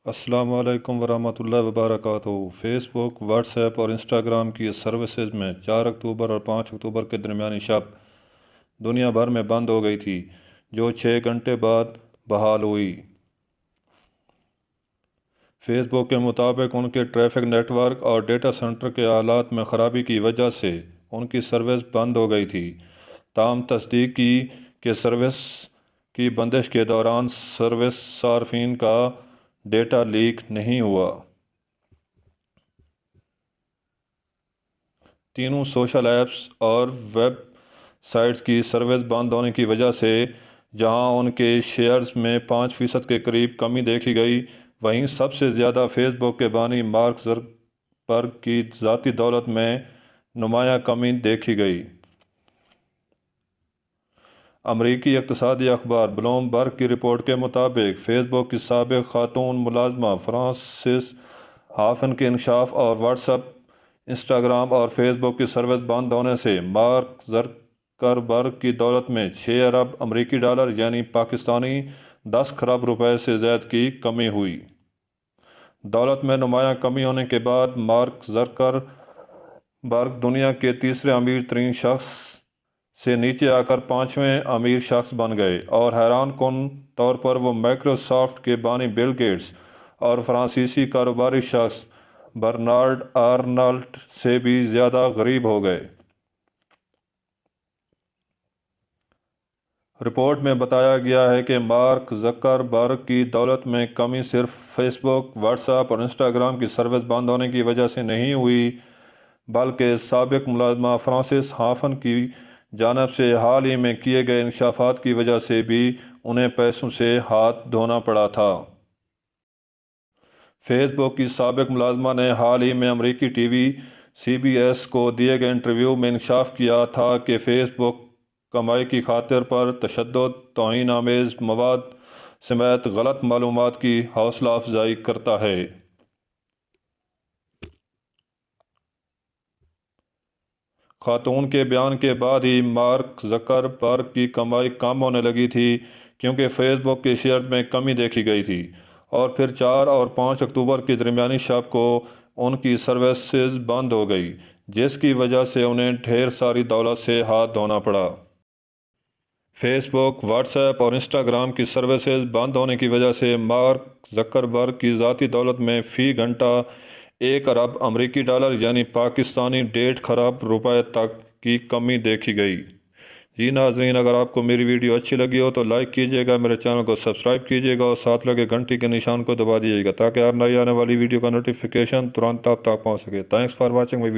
السلام علیکم ورحمۃ اللہ وبرکاتہ۔ فیس بک، واٹس ایپ اور انسٹاگرام کی سروسز میں 4 اکتوبر اور 5 اکتوبر کے درمیانی شب دنیا بھر میں بند ہو گئی تھی، جو 6 گھنٹے بعد بحال ہوئی۔ فیس بک کے مطابق ان کے ٹریفک نیٹ ورک اور ڈیٹا سینٹر کے حالات میں خرابی کی وجہ سے ان کی سروس بند ہو گئی تھی۔ تاہم تصدیق کی کہ سروس کی بندش کے دوران سروس صارفین کا ڈیٹا لیک نہیں ہوا۔ تینوں سوشل ایپس اور ویب سائٹس کی سروس بند ہونے کی وجہ سے جہاں ان کے شیئرز میں 5% کے قریب کمی دیکھی گئی، وہیں سب سے زیادہ فیس بک کے بانی مارک زکربرگ کی ذاتی دولت میں نمایاں کمی دیکھی گئی۔ امریکی اقتصادی اخبار بلومبرگ کی رپورٹ کے مطابق فیس بک کی سابق خاتون ملازمہ فرانسس ہافن کے انکشاف اور واٹس ایپ، انسٹاگرام اور فیس بک کی سروس بند ہونے سے مارک زکربرگ کی دولت میں 6 ارب امریکی ڈالر یعنی پاکستانی 10 کروڑ روپے سے زائد کی کمی ہوئی۔ دولت میں نمایاں کمی ہونے کے بعد مارک زکربرگ دنیا کے تیسرے امیر ترین شخص سے نیچے آ کر 5ویں امیر شخص بن گئے، اور حیران کن طور پر وہ مائیکروسافٹ کے بانی بل گیٹس اور فرانسیسی کاروباری شخص برنارڈ آرنالٹ سے بھی زیادہ غریب ہو گئے۔ رپورٹ میں بتایا گیا ہے کہ مارک زکربرگ کی دولت میں کمی صرف فیس بک، واٹس ایپ اور انسٹاگرام کی سروس بند ہونے کی وجہ سے نہیں ہوئی، بلکہ سابق ملازمہ فرانسس ہافن کی جانب سے حال ہی میں کیے گئے انکشافات کی وجہ سے بھی انہیں پیسوں سے ہاتھ دھونا پڑا تھا۔ فیس بک کی سابق ملازمہ نے حال ہی میں امریکی ٹی وی CBS کو دیے گئے انٹرویو میں انکشاف کیا تھا کہ فیس بک کمائی کی خاطر پر تشدد، توہین آمیز مواد سمیت غلط معلومات کی حوصلہ افزائی کرتا ہے۔ خاتون کے بیان کے بعد ہی مارک زکربرگ کی کمائی کم ہونے لگی تھی، کیونکہ فیس بک کے شیئرز میں کمی دیکھی گئی تھی، اور پھر 4 اور 5 اکتوبر کی درمیانی شب کو ان کی سروسز بند ہو گئی، جس کی وجہ سے انہیں ڈھیر ساری دولت سے ہاتھ دھونا پڑا۔ فیس بک، واٹس ایپ اور انسٹاگرام کی سروسز بند ہونے کی وجہ سے مارک زکربرگ کی ذاتی دولت میں فی گھنٹہ 1 ارب امریکی ڈالر یعنی پاکستانی 1.5 کروڑ روپے تک کی کمی دیکھی گئی۔ جی ناظرین، اگر آپ کو میری ویڈیو اچھی لگی ہو تو لائک کیجیے گا، میرے چینل کو سبسکرائب کیجیے گا اور ساتھ لگے گھنٹی کے نشان کو دبا دیجیے گا تاکہ ہر نئی آنے والی ویڈیو کا نوٹیفیکیشن ترنت آپ تک پہنچ سکے۔ Thanks for watching.